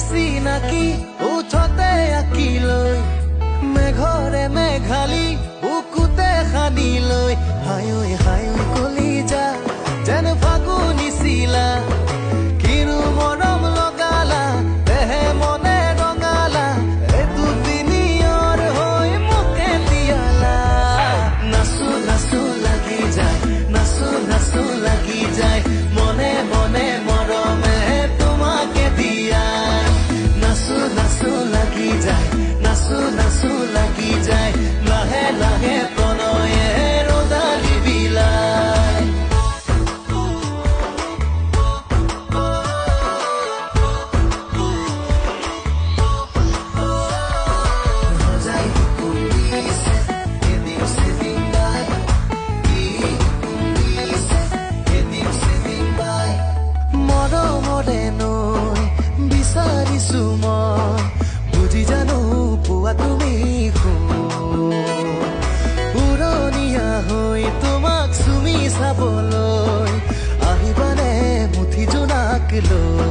চিনাকি উঠতে আঁকি লৈ মেঘৰে মেঘালী বুকুতে সানি লৈ হায়ৈ হায়ৈ কলিজা যেন ফাগুনি চিলা কিনো মৰম লগালা দেহে মনে ৰঙালা এইটো দিনিয়ৰ হৈ মোকে তিয়ালা নাচো নাচো লাগি যায় নাচো নাচো লাগি যায় মনে মনে মৰমে তোমাকে দিয়া নাচো নাচো লাগি যায় নাচো নাচো লাগি যায় লাহে লাহে প্ৰণয়ে ৰদালি বিলাই মৰমৰে নৈ বিচাৰিছো মই বুজি জানো পোৱা তুমি পুৰণীয়া হৈ তোমাক চুমি চাবলৈ আহিবানে মুঠি জোনাক লৈ